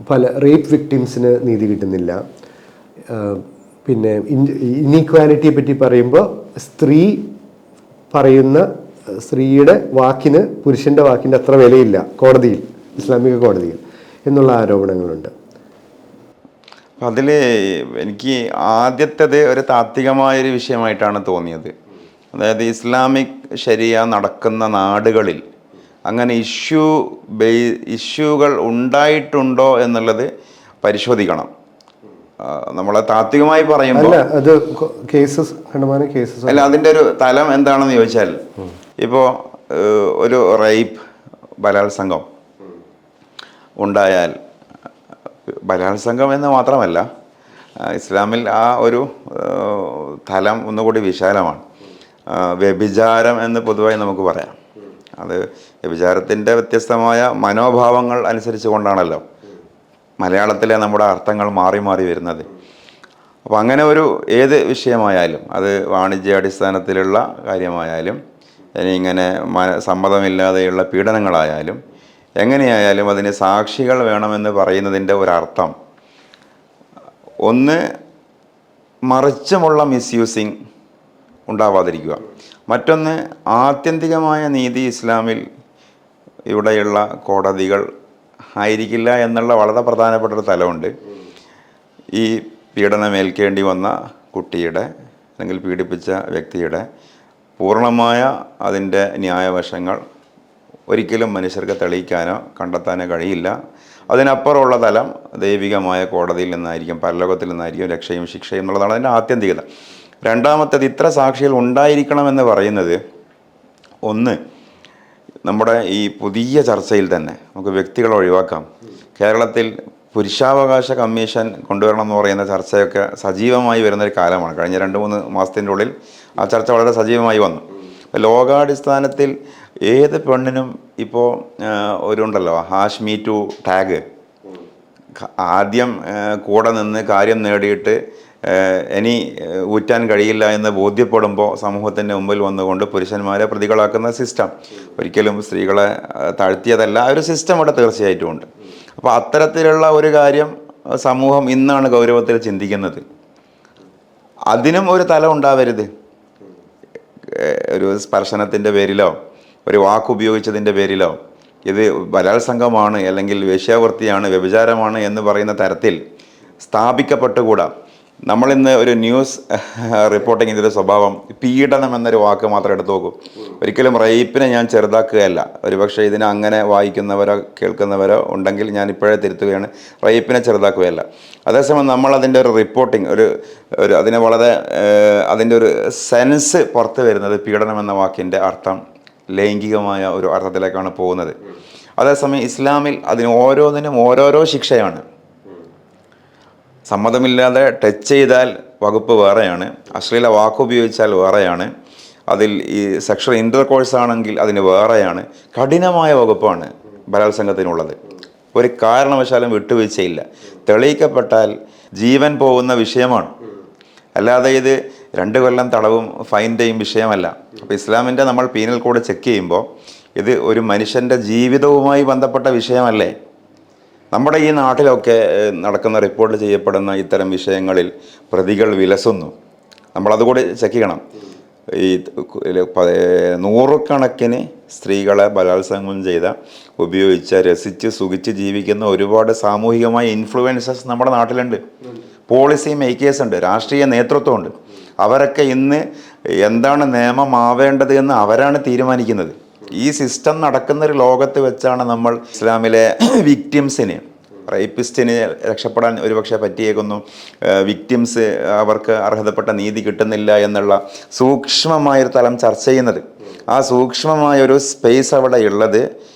പല റേപ്പ് വിക്ടിംസിന് നീതി കിട്ടുന്നില്ല. പിന്നെ ഇനീക്വാലിറ്റിയെ പറ്റി പറയുമ്പോൾ സ്ത്രീയുടെ വാക്കിന് പുരുഷൻ്റെ വാക്കിൻ്റെ അത്ര വിലയില്ല കോടതിയിൽ, ഇസ്ലാമിക കോടതിയിൽ എന്നുള്ള ആരോപണങ്ങളുണ്ട്. അതിൽ എനിക്ക് ആദ്യത്തേത് ഒരു താത്വികമായൊരു വിഷയമായിട്ടാണ് തോന്നിയത്. അതായത് ഇസ്ലാമിക് ശരിയ നടക്കുന്ന നാടുകളിൽ അങ്ങനെ ഇഷ്യൂകൾ ഉണ്ടായിട്ടുണ്ടോ എന്നുള്ളത് പരിശോധിക്കണം. നമ്മളെ താത്വികമായി പറയുമ്പോൾ അല്ല, അതിൻ്റെ ഒരു തലം എന്താണെന്ന് ചോദിച്ചാൽ, ഇപ്പോൾ ഒരു റേപ്പ് ബലാത്സംഗം ഉണ്ടായാൽ, ബലാത്സംഗം എന്ന് മാത്രമല്ല ഇസ്ലാമിൽ ആ ഒരു തലം ഒന്നുകൂടി വിശാലമാണ്. വ്യഭിചാരം എന്ന് പൊതുവായി നമുക്ക് പറയാം. അത് വ്യഭിചാരത്തിൻ്റെ വ്യത്യസ്തമായ മനോഭാവങ്ങൾ അനുസരിച്ച് കൊണ്ടാണല്ലോ മലയാളത്തിലെ നമ്മുടെ അർത്ഥങ്ങൾ മാറി മാറി വരുന്നത്. അപ്പോൾ അങ്ങനെ ഒരു ഏത് വിഷയമായാലും, അത് വാണിജ്യാടിസ്ഥാനത്തിലുള്ള കാര്യമായാലും, ഇനി ഇങ്ങനെ സമ്മതമില്ലാതെയുള്ള പീഡനങ്ങളായാലും, എങ്ങനെയായാലും അതിന് സാക്ഷികൾ വേണമെന്ന് പറയുന്നതിൻ്റെ ഒരർത്ഥം, ഒന്ന് മറിച്ചുമുള്ള മിസ്യൂസിങ് ഉണ്ടാവാതിരിക്കുക, മറ്റൊന്ന് ആത്യന്തികമായ നീതി ഇസ്ലാമിൽ ഇവിടെയുള്ള കോടതികൾ ആയിരിക്കില്ല എന്നുള്ള വളരെ പ്രധാനപ്പെട്ട ഒരു തലമുണ്ട്. ഈ പീഡനമേൽക്കേണ്ടി വന്ന കുട്ടിയുടെ അല്ലെങ്കിൽ പീഡിപ്പിച്ച വ്യക്തിയുടെ പൂർണ്ണമായ അതിൻ്റെ ന്യായവശങ്ങൾ ഒരിക്കലും മനുഷ്യർക്ക് തെളിയിക്കാനോ കണ്ടെത്താനോ കഴിയില്ല. അതിനപ്പുറമുള്ള തലം ദൈവികമായ കോടതിയിൽ നിന്നായിരിക്കും, പരലോകത്തിൽ നിന്നായിരിക്കും രക്ഷയും ശിക്ഷയും എന്നുള്ളതാണ് അതിൻ്റെ ആത്യന്തികത. രണ്ടാമത്തേത്, ഇത്ര സാക്ഷികൾ ഉണ്ടായിരിക്കണമെന്ന് പറയുന്നത്, ഒന്ന്, നമ്മുടെ ഈ പുതിയ ചർച്ചയിൽ തന്നെ നമുക്ക് വ്യക്തികളെ ഒഴിവാക്കാം. കേരളത്തിൽ പുരുഷാവകാശ കമ്മീഷൻ കൊണ്ടുവരണം എന്ന് പറയുന്ന ചർച്ചയൊക്കെ സജീവമായി വരുന്നൊരു കാലമാണ്. കഴിഞ്ഞ 2-3 മാസത്തിൻ്റെ ഉള്ളിൽ ആ ചർച്ച വളരെ സജീവമായി വന്നു. ലോകാടിസ്ഥാനത്തിൽ ഏത് പെണ്ണിനും ഇപ്പോൾ ഉണ്ടല്ലോ ഹാഷ് മീ ടു ടാഗ്. ആദ്യം കൂടെ നിന്ന് കാര്യം നേടിയിട്ട് ഇനി ഊറ്റാൻ കഴിയില്ല എന്ന് ബോധ്യപ്പെടുമ്പോൾ സമൂഹത്തിൻ്റെ മുമ്പിൽ വന്നുകൊണ്ട് പുരുഷന്മാരെ പ്രതികളാക്കുന്ന സിസ്റ്റം, ഒരിക്കലും സ്ത്രീകളെ താഴ്ത്തിയതല്ല, ആ ഒരു സിസ്റ്റം ഇവിടെ തീർച്ചയായിട്ടും ഉണ്ട്. അപ്പോൾ അത്തരത്തിലുള്ള ഒരു കാര്യം സമൂഹം ഇന്നാണ് ഗൗരവത്തിൽ ചിന്തിക്കുന്നത്. അതിനും ഒരു തലം ഉണ്ടാവരുത്. ഒരു സ്പർശനത്തിൻ്റെ പേരിലോ ഒരു വാക്കുപയോഗിച്ചതിൻ്റെ പേരിലോ ഇത് ബലാത്സംഗമാണ് അല്ലെങ്കിൽ വേശ്യാവൃത്തിയാണ്, വ്യഭിചാരമാണ് എന്ന് പറയുന്ന തരത്തിൽ സ്ഥാപിക്കപ്പെട്ടുകൂടാ. നമ്മളിന്ന് ഒരു ന്യൂസ് റിപ്പോർട്ടിങ്ങിൻ്റെ ഒരു സ്വഭാവം, പീഡനം എന്നൊരു വാക്ക് മാത്രം എടുത്തു നോക്കൂ. ഒരിക്കലും റേപ്പിനെ ഞാൻ ചെറുതാക്കുകയല്ല. ഒരുപക്ഷെ ഇതിനെ അങ്ങനെ വായിക്കുന്നവരോ കേൾക്കുന്നവരോ ഉണ്ടെങ്കിൽ ഞാൻ ഇപ്പോഴേ തിരുത്തുകയാണ്. റേപ്പിനെ ചെറുതാക്കുകയല്ല. അതേസമയം നമ്മളതിൻ്റെ ഒരു റിപ്പോർട്ടിങ് അതിനെ വളരെ അതിൻ്റെ ഒരു സെൻസ് പുറത്ത് വരുന്നത് പീഡനം എന്ന വാക്കിൻ്റെ അർത്ഥം ലൈംഗികമായ ഒരു അർത്ഥത്തിലേക്കാണ് പോകുന്നത്. അതേസമയം ഇസ്ലാമിൽ അതിന് ഓരോന്നിനും ഓരോരോ ശിക്ഷയാണ്. സമ്മതമില്ലാതെ ടച്ച് ചെയ്താൽ വകുപ്പ് വേറെയാണ്, അശ്ലീല വാക്കുപയോഗിച്ചാൽ വേറെയാണ്, അതിൽ ഈ സെക്ഷൽ ഇൻ്റർകോഴ്സ് ആണെങ്കിൽ അതിന് വേറെയാണ്. കഠിനമായ വകുപ്പാണ് ബലാത്സംഗത്തിനുള്ളത്. ഒരു കാരണവശാലും വിട്ടുവീഴ്ചയില്ല. തെളിയിക്കപ്പെട്ടാൽ ജീവൻ പോകുന്ന വിഷയമാണ്. അല്ലാതെ ഇത് 2 കൊല്ലം തടവും ഫൈൻ്റെയും വിഷയമല്ല. അപ്പോൾ ഇസ്ലാമിൻ്റെ നമ്മൾ പീനൽ കോഡ് ചെക്ക് ചെയ്യുമ്പോൾ ഇത് ഒരു മനുഷ്യൻ്റെ ജീവിതവുമായി ബന്ധപ്പെട്ട വിഷയമല്ലേ. നമ്മുടെ ഈ നാട്ടിലൊക്കെ നടക്കുന്ന റിപ്പോർട്ട് ചെയ്യപ്പെടുന്ന ഇത്തരം വിഷയങ്ങളിൽ പ്രതികൾ വിലസുന്നു. നമ്മളതുകൂടി ചെക്ക് ചെയ്യണം. ഈ 100 കണക്കിന് സ്ത്രീകളെ ബലാത്സംഗം ഉപയോഗിച്ച് രസിച്ച് സുഖിച്ച് ജീവിക്കുന്ന ഒരുപാട് സാമൂഹികമായ ഇൻഫ്ലുവൻസസ് നമ്മുടെ നാട്ടിലുണ്ട്. പോളിസി മേക്കേഴ്സ് ഉണ്ട്, രാഷ്ട്രീയ നേതൃത്വമുണ്ട്. അവരൊക്കെ ഇന്ന് എന്താണ് നിയമമാവേണ്ടത് എന്ന് അവരാണ് തീരുമാനിക്കുന്നത്. ഈ സിസ്റ്റം നടക്കുന്നൊരു ലോകത്ത് വെച്ചാണ് നമ്മൾ ഇസ്ലാമിലെ വിക്ടിംസിന്, റേപ്പിസ്റ്റിന് രക്ഷപ്പെടാൻ ഒരുപക്ഷെ പറ്റിയേക്കുന്നു, വിക്ടിംസ് അവർക്ക് അർഹതപ്പെട്ട നീതി കിട്ടുന്നില്ല എന്നുള്ള സൂക്ഷ്മമായൊരു തലം ചർച്ച ചെയ്യുന്നത്. ആ സൂക്ഷ്മമായൊരു സ്പേസ് അവിടെ ഉള്ളത്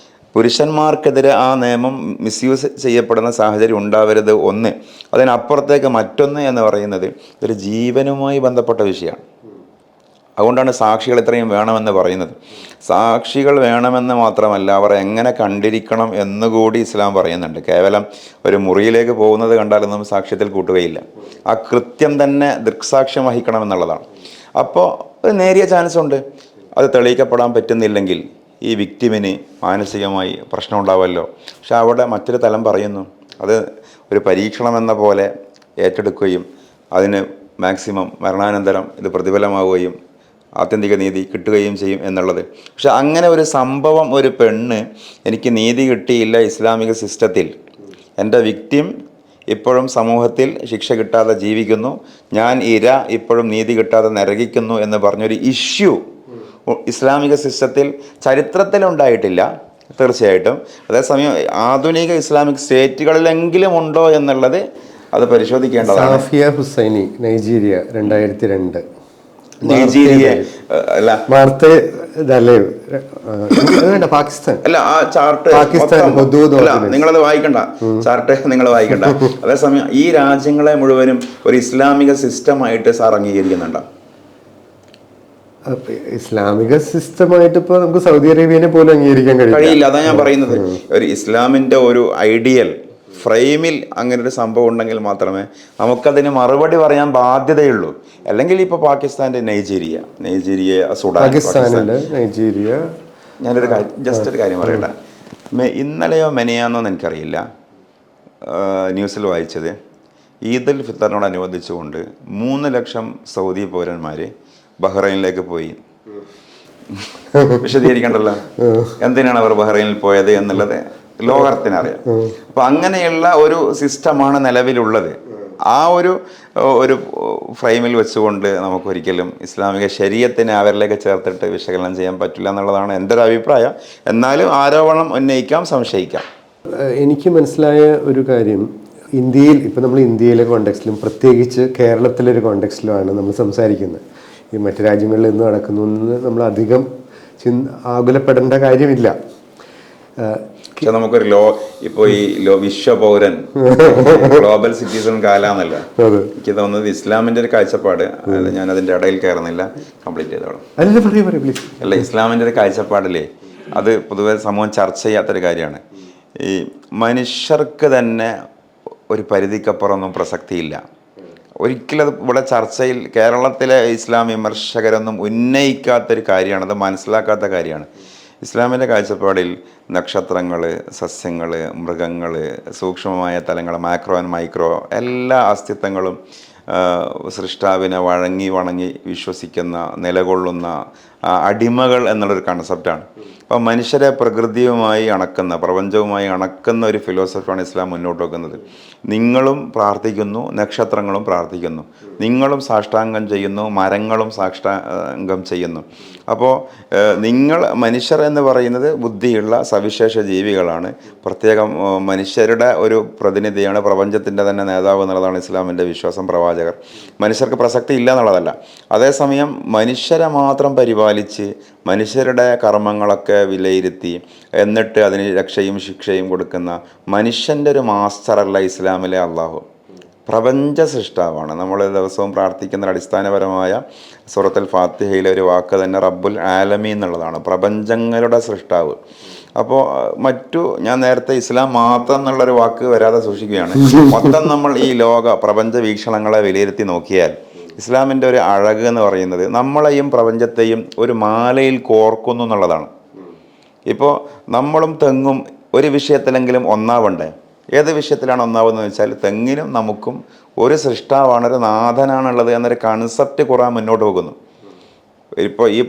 പുരുഷന്മാർക്കെതിരെ ആ നിയമം മിസ്യൂസ് ചെയ്യപ്പെടുന്ന സാഹചര്യം ഉണ്ടാവരുത്. ഒന്ന്. അതിനപ്പുറത്തേക്ക് മറ്റൊന്ന് എന്ന് പറയുന്നത് ഒരു ജീവനുമായി ബന്ധപ്പെട്ട വിഷയമാണ്. അതുകൊണ്ടാണ് സാക്ഷികൾ ഇത്രയും വേണമെന്ന് പറയുന്നത്. സാക്ഷികൾ വേണമെന്ന് മാത്രമല്ല, അവർ എങ്ങനെ കണ്ടിരിക്കണം എന്നുകൂടി ഇസ്ലാം പറയുന്നുണ്ട്. കേവലം ഒരു മുറിയിലേക്ക് പോകുന്നത് കണ്ടാലൊന്നും സാക്ഷ്യത്തിൽ കൂട്ടുകയില്ല. ആ കൃത്യം തന്നെ ദൃക്സാക്ഷ്യം വഹിക്കണമെന്നുള്ളതാണ്. അപ്പോൾ ഒരു നേരിയ ചാൻസ് ഉണ്ട്. അത് തെളിയിക്കപ്പെടാൻ പറ്റുന്നില്ലെങ്കിൽ ഈ വിക്ടിമിന് മാനസികമായി പ്രശ്നം ഉണ്ടാവുമല്ലോ. പക്ഷെ അവിടെ മറ്റൊരു തലം പറയുന്നു, അത് ഒരു പരീക്ഷണം എന്ന പോലെ ഏറ്റെടുക്കുകയും അതിന് മാക്സിമം മരണാനന്തരം ഇത് പ്രതിഫലമാവുകയും ആത്യന്തിക നീതി കിട്ടുകയും ചെയ്യും എന്നുള്ളത്. പക്ഷെ അങ്ങനെ ഒരു സംഭവം, ഒരു പെണ്ണ് എനിക്ക് നീതി കിട്ടിയില്ല ഇസ്ലാമിക സിസ്റ്റത്തിൽ, എൻ്റെ വിക്ടിം ഇപ്പോഴും സമൂഹത്തിൽ ശിക്ഷ കിട്ടാതെ ജീവിക്കുന്നു, ഞാൻ ഇര ഇപ്പോഴും നീതി കിട്ടാതെ നരകിക്കുന്നു എന്ന് പറഞ്ഞൊരു ഇഷ്യൂ ഇസ്ലാമിക സിസ്റ്റത്തിൽ ചരിത്രത്തിലുണ്ടായിട്ടില്ല തീർച്ചയായിട്ടും. അതേസമയം ആധുനിക ഇസ്ലാമിക് സ്റ്റേറ്റുകളിലെങ്കിലും ഉണ്ടോ എന്നുള്ളത് അത് പരിശോധിക്കേണ്ടതാണ്. സാഫിയ ഹുസൈനി, നൈജീരിയ, 2002. നൈജീരിയ അല്ല പാകിസ്ഥാൻ അല്ല, ആ ചാർട്ട് അല്ല, നിങ്ങളത് വായിക്കണ്ട, ചാർട്ട് നിങ്ങൾ വായിക്കണ്ട. അതേസമയം ഈ രാജ്യങ്ങളെ മുഴുവനും ഒരു ഇസ്ലാമിക സിസ്റ്റമായിട്ട് സാർ അംഗീകരിക്കുന്നുണ്ടോ? ഇസ്ലാമിക സിസ്റ്റമായിട്ട് ഇപ്പോൾ നമുക്ക് സൗദി അറേബ്യനെ പോലും അംഗീകരിക്കാൻ കഴിയില്ല. അതാണ് ഞാൻ പറയുന്നത്. ഒരു ഇസ്ലാമിന്റെ ഒരു ഐഡിയൽ ഫ്രെയിമിൽ അങ്ങനെ ഒരു സംഭവം ഉണ്ടെങ്കിൽ മാത്രമേ നമുക്കതിന് മറുപടി പറയാൻ ബാധ്യതയുള്ളൂ. അല്ലെങ്കിൽ ഇപ്പോൾ പാകിസ്ഥാൻ്റെ നൈജീരിയ, സുഡാൻ, നൈജീരിയ. ഞാനൊരു ജസ്റ്റ് ഒരു കാര്യം പറയട്ടെ. ഇന്നലെയോ മെനയാന്നോന്ന് എനിക്കറിയില്ല, ന്യൂസിൽ വായിച്ചത് ഈദുൽ ഫിത്തറിനോടനുബന്ധിച്ചുകൊണ്ട് 3 ലക്ഷം സൗദി പൗരന്മാർ ബഹ്റൈനിലേക്ക് പോയി. വിശദീകരിക്കണ്ടല്ലോ എന്തിനാണ് അവർ ബഹ്റൈനിൽ പോയത് എന്നുള്ളത് ലോകത്തിനറിയാം. അപ്പൊ അങ്ങനെയുള്ള ഒരു സിസ്റ്റമാണ് നിലവിലുള്ളത്. ആ ഒരു ഫ്രെയിമിൽ വെച്ചുകൊണ്ട് നമുക്കൊരിക്കലും ഇസ്ലാമിക ശരീഅത്തിനെ അവരിലേക്ക് ചേർത്തിട്ട് വിശകലനം ചെയ്യാൻ പറ്റില്ല എന്നുള്ളതാണ് എൻ്റെ ഒരു അഭിപ്രായം. എന്നാലും ആരോപണം ഉന്നയിക്കാം, സംശയിക്കാം. എനിക്ക് മനസ്സിലായ ഒരു കാര്യം, ഇന്ത്യയിൽ ഇപ്പം നമ്മൾ ഇന്ത്യയിലെ കോണ്ടെക്സ്റ്റിലും പ്രത്യേകിച്ച് കേരളത്തിലൊരു കോണ്ടെക്സ്റ്റിലുമാണ് നമ്മൾ സംസാരിക്കുന്നത്. ഈ മറ്റു രാജ്യങ്ങളിൽ നിന്ന് നടക്കുന്നു എന്ന് നമ്മൾ അധികം ആകുലപ്പെടേണ്ട കാര്യമില്ല. പക്ഷെ നമുക്കൊരു ഇപ്പോൾ ഈ വിശ്വപൗരൻ, ഗ്ലോബൽ സിറ്റിസൺ കാലാന്നല്ല എനിക്ക് തോന്നുന്നത്. ഇസ്ലാമിന്റെ ഒരു കാഴ്ചപ്പാട്, ഞാൻ അതിന്റെ ഇടയിൽ കയറുന്നില്ല, കംപ്ലീറ്റ് ചെയ്തോളാം. അല്ല, ഇസ്ലാമിന്റെ ഒരു കാഴ്ചപ്പാടില്ലേ, അത് പൊതുവെ സമൂഹം ചർച്ച ചെയ്യാത്തൊരു കാര്യമാണ്. ഈ മനുഷ്യർക്ക് തന്നെ ഒരു പരിധിക്കപ്പുറമൊന്നും പ്രസക്തിയില്ല. ഒരിക്കലും അത് ഇവിടെ ചർച്ചയിൽ കേരളത്തിലെ ഇസ്ലാം വിമർശകരൊന്നും ഉന്നയിക്കാത്തൊരു കാര്യമാണ്, അത് മനസ്സിലാക്കാത്ത കാര്യമാണ്. ഇസ്ലാമിൻ്റെ കാഴ്ചപ്പാടിൽ നക്ഷത്രങ്ങൾ, സസ്യങ്ങൾ, മൃഗങ്ങൾ, സൂക്ഷ്മമായ തലങ്ങൾ, മാക്രോ ആൻഡ് മൈക്രോ എല്ലാ അസ്തിത്വങ്ങളും സൃഷ്ടാവിനെ വണങ്ങി വിശ്വസിക്കുന്ന, നിലകൊള്ളുന്ന അടിമകൾ എന്നുള്ളൊരു കൺസെപ്റ്റാണ്. അപ്പോൾ മനുഷ്യരെ പ്രകൃതിയുമായി അണക്കുന്ന, പ്രപഞ്ചവുമായി അണക്കുന്ന ഒരു ഫിലോസഫിയാണ് ഇസ്ലാം മുന്നോട്ട് വെക്കുന്നത്. നിങ്ങളും പ്രാർത്ഥിക്കുന്നു, നക്ഷത്രങ്ങളും പ്രാർത്ഥിക്കുന്നു, നിങ്ങളും സാഷ്ടാംഗം ചെയ്യുന്നു, മരങ്ങളും സാഷ്ടാംഗം ചെയ്യുന്നു. അപ്പോൾ മനുഷ്യർ എന്ന് പറയുന്നത് ബുദ്ധിയുള്ള സവിശേഷ ജീവികളാണ്. പ്രത്യേകം മനുഷ്യരുടെ ഒരു പ്രതിനിധിയാണ്, പ്രപഞ്ചത്തിൻ്റെ തന്നെ നേതാവ് എന്നുള്ളതാണ് ഇസ്ലാമിൻ്റെ വിശ്വാസം. പ്രവാചകർ മനുഷ്യർക്ക് പ്രസക്തി ഇല്ല എന്നുള്ളതല്ല. അതേസമയം മനുഷ്യരെ മാത്രം പരിപാലിച്ച് മനുഷ്യരുടെ കർമ്മങ്ങളൊക്കെ വിലയിരുത്തി എന്നിട്ട് അതിന് രക്ഷയും ശിക്ഷയും കൊടുക്കുന്ന മനുഷ്യൻ്റെ ഒരു മാസ്റ്ററല്ല ഇസ്ലാമിലെ അള്ളാഹു. പ്രപഞ്ച സൃഷ്ടാവാണ്. നമ്മൾ ദിവസവും പ്രാർത്ഥിക്കുന്ന അടിസ്ഥാനപരമായ സൂറത്തുൽ ഫാത്തിഹയിലെ ഒരു വാക്ക് തന്നെ റബ്ബുൽ ആലമീൻ എന്നുള്ളതാണ്, പ്രപഞ്ചങ്ങളുടെ സൃഷ്ടാവ്. അപ്പോൾ ഞാൻ നേരത്തെ ഇസ്ലാം മാത്രം എന്നുള്ളൊരു വാക്ക് വരാതെ സൂക്ഷിക്കുകയാണ്. മൊത്തം നമ്മൾ ഈ പ്രപഞ്ച വീക്ഷണങ്ങളെ വിലയിരുത്തി നോക്കിയാൽ ഇസ്ലാമിൻ്റെ ഒരു അഴക് എന്ന് പറയുന്നത് നമ്മളെയും പ്രപഞ്ചത്തെയും ഒരു മാലയിൽ കോർക്കുന്നു എന്നുള്ളതാണ്. ഇപ്പോൾ നമ്മളും തെങ്ങും ഒരു വിഷയത്തിലെങ്കിലും ഒന്നാവണ്ടേ? ഏത് വിഷയത്തിലാണ് ഒന്നാവുന്നത് വെച്ചാൽ തെങ്ങിനും നമുക്കും ഒരു സൃഷ്ടാവാണ്, ഒരു നാഥനാണുള്ളത് എന്നൊരു കൺസെപ്റ്റ് ഖുർആൻ മുന്നോട്ട് പോകുന്നു. ഇപ്പോൾ ഈ